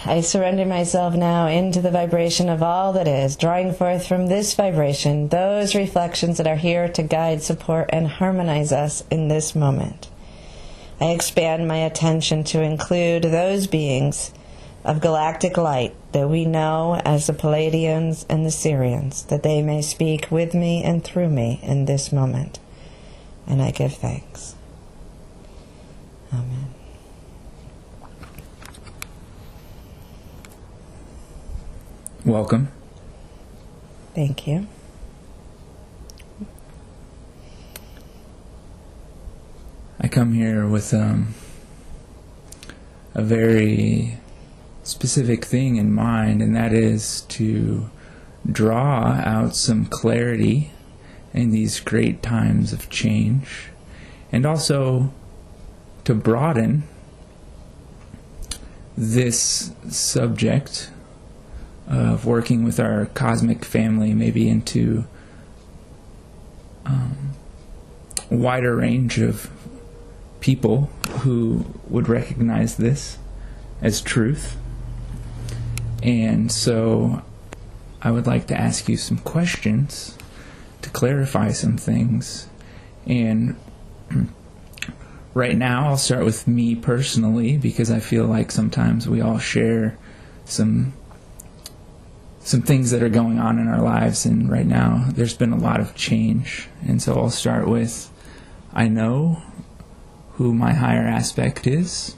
I surrender myself now into the vibration of all that is, drawing forth from this vibration those reflections that are here to guide, support, and harmonize us in this moment. I expand my attention to include those beings of galactic light that we know as the Pleiadians and the Sirians, that they may speak with me and through me in this moment. And I give thanks. Amen. Welcome. Thank you. I come here with a very specific thing in mind, and that is to draw out some clarity in these great times of change, and also to broaden this subject of working with our cosmic family maybe into a wider range of people who would recognize this as truth. And so I would like to ask you some questions to clarify some things. And right now I'll start with me personally, because I feel like sometimes we all share some things that are going on in our lives, and right now there's been a lot of change. And so I'll start with, I know who my higher aspect is,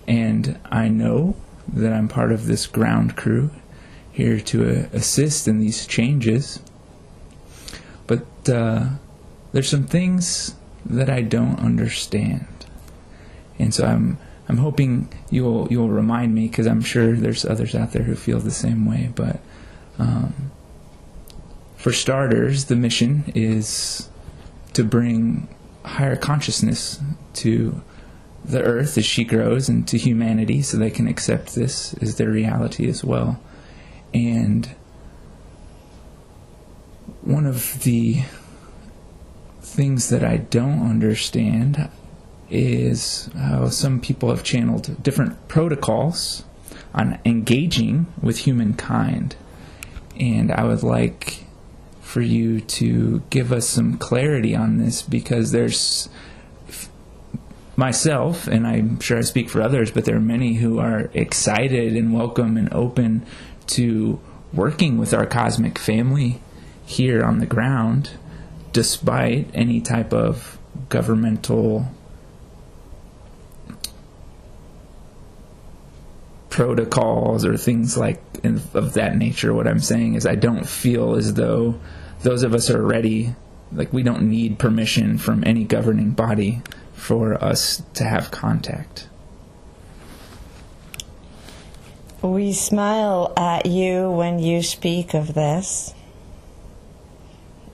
and I know that I'm part of this ground crew here to assist in these changes. But there's some things that I don't understand, and so I'm hoping you'll remind me, because I'm sure there's others out there who feel the same way. But for starters, the mission is to bring higher consciousness to the earth as she grows, and to humanity, so they can accept this as their reality as well. And one of the things that I don't understand is how some people have channeled different protocols on engaging with humankind. And I would like for you to give us some clarity on this, because there's myself, and I'm sure I speak for others, but there are many who are excited and welcome and open to working with our cosmic family here on the ground, despite any type of governmental protocols or things like of that nature. What I'm saying is, I don't feel as though those of us are ready. Like, we don't need permission from any governing body for us to have contact. We smile at you when you speak of this,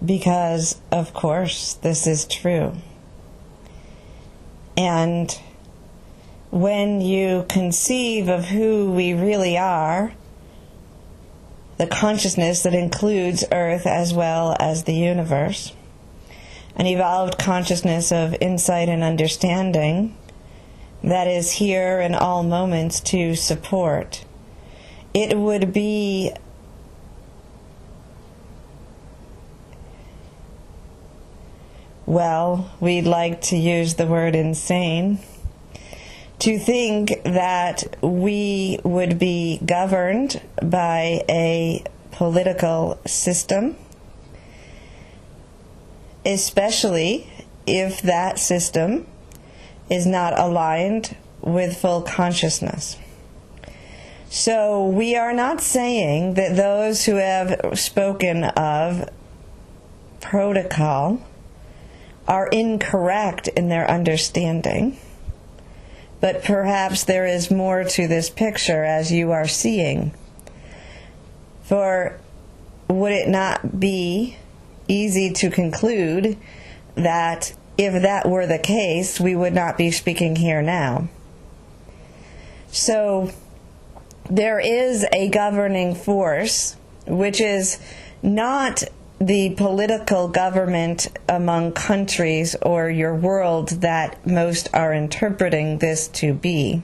because, of course, this is true. And when you conceive of who we really are, the consciousness that includes Earth as well as the universe, an evolved consciousness of insight and understanding that is here in all moments to support, it would be we'd like to use the word insane to think that we would be governed by a political system, especially if that system is not aligned with full consciousness. So we are not saying that those who have spoken of protocol are incorrect in their understanding, but perhaps there is more to this picture as you are seeing. For would it not be easy to conclude that if that were the case, we would not be speaking here now? So there is a governing force, which is not the political government among countries or your world that most are interpreting this to be.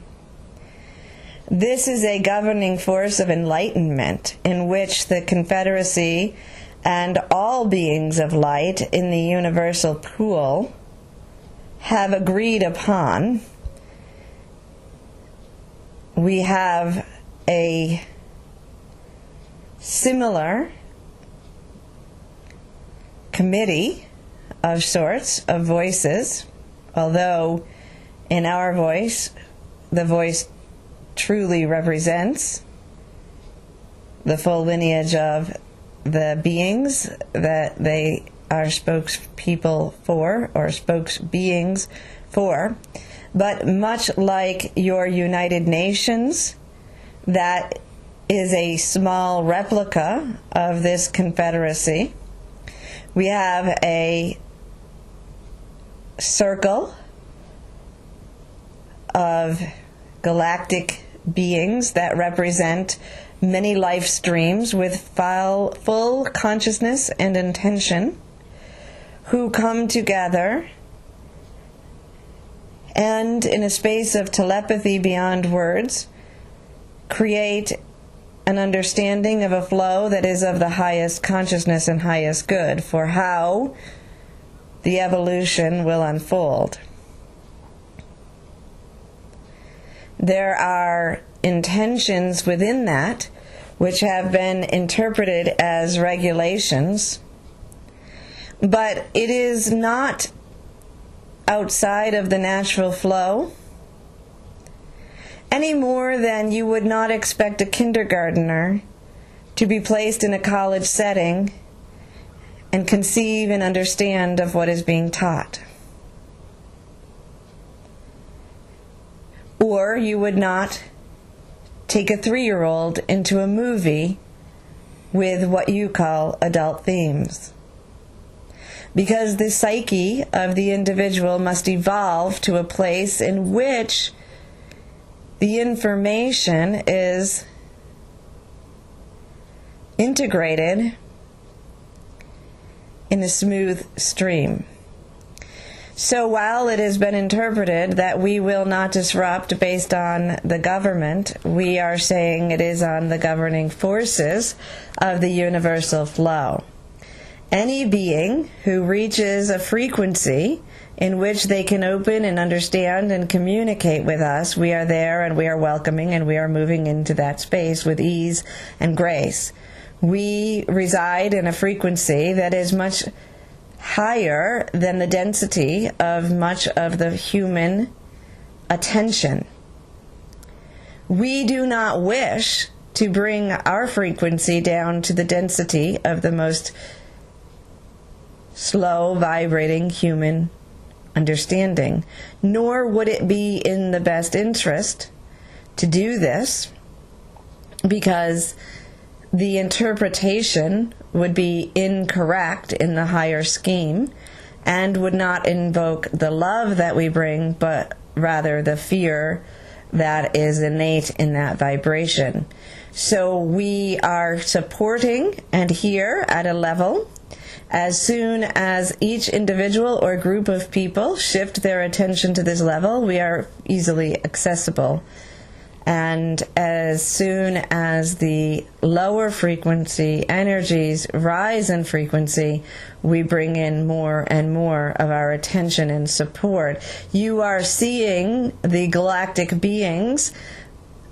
This is a governing force of enlightenment in which the Confederacy and all beings of light in the universal pool have agreed upon. We have a similar committee of sorts of voices, although in our voice, the voice truly represents the full lineage of the beings that they are spokespeople for, or spokesbeings for. But much like your United Nations, that is a small replica of this confederacy. We have a circle of galactic beings that represent many life streams with full consciousness and intention, who come together and, in a space of telepathy beyond words, create an understanding of a flow that is of the highest consciousness and highest good for how the evolution will unfold. There are intentions within that which have been interpreted as regulations, but it is not outside of the natural flow any more than you would not expect a kindergartner to be placed in a college setting and conceive and understand of what is being taught. Or you would not take a 3-year-old into a movie with what you call adult themes. Because the psyche of the individual must evolve to a place in which the information is integrated in a smooth stream. So while it has been interpreted that we will not disrupt based on the government, we are saying it is on the governing forces of the universal flow. Any being who reaches a frequency in which they can open and understand and communicate with us, we are there and we are welcoming and we are moving into that space with ease and grace. We reside in a frequency that is much higher than the density of much of the human attention. We do not wish to bring our frequency down to the density of the most slow vibrating human understanding, nor would it be in the best interest to do this, because the interpretation would be incorrect in the higher scheme and would not invoke the love that we bring, but rather the fear that is innate in that vibration. So we are supporting and here at a level. As soon as each individual or group of people shift their attention to this level, we are easily accessible. And as soon as the lower frequency energies rise in frequency, we bring in more and more of our attention and support. You are seeing the galactic beings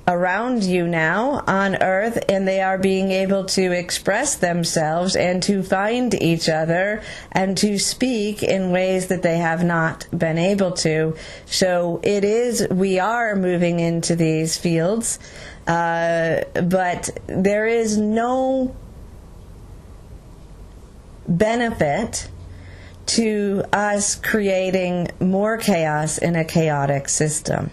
around you now on Earth, and they are being able to express themselves and to find each other and to speak in ways that they have not been able to. So we are moving into these fields, but there is no benefit to us creating more chaos in a chaotic system.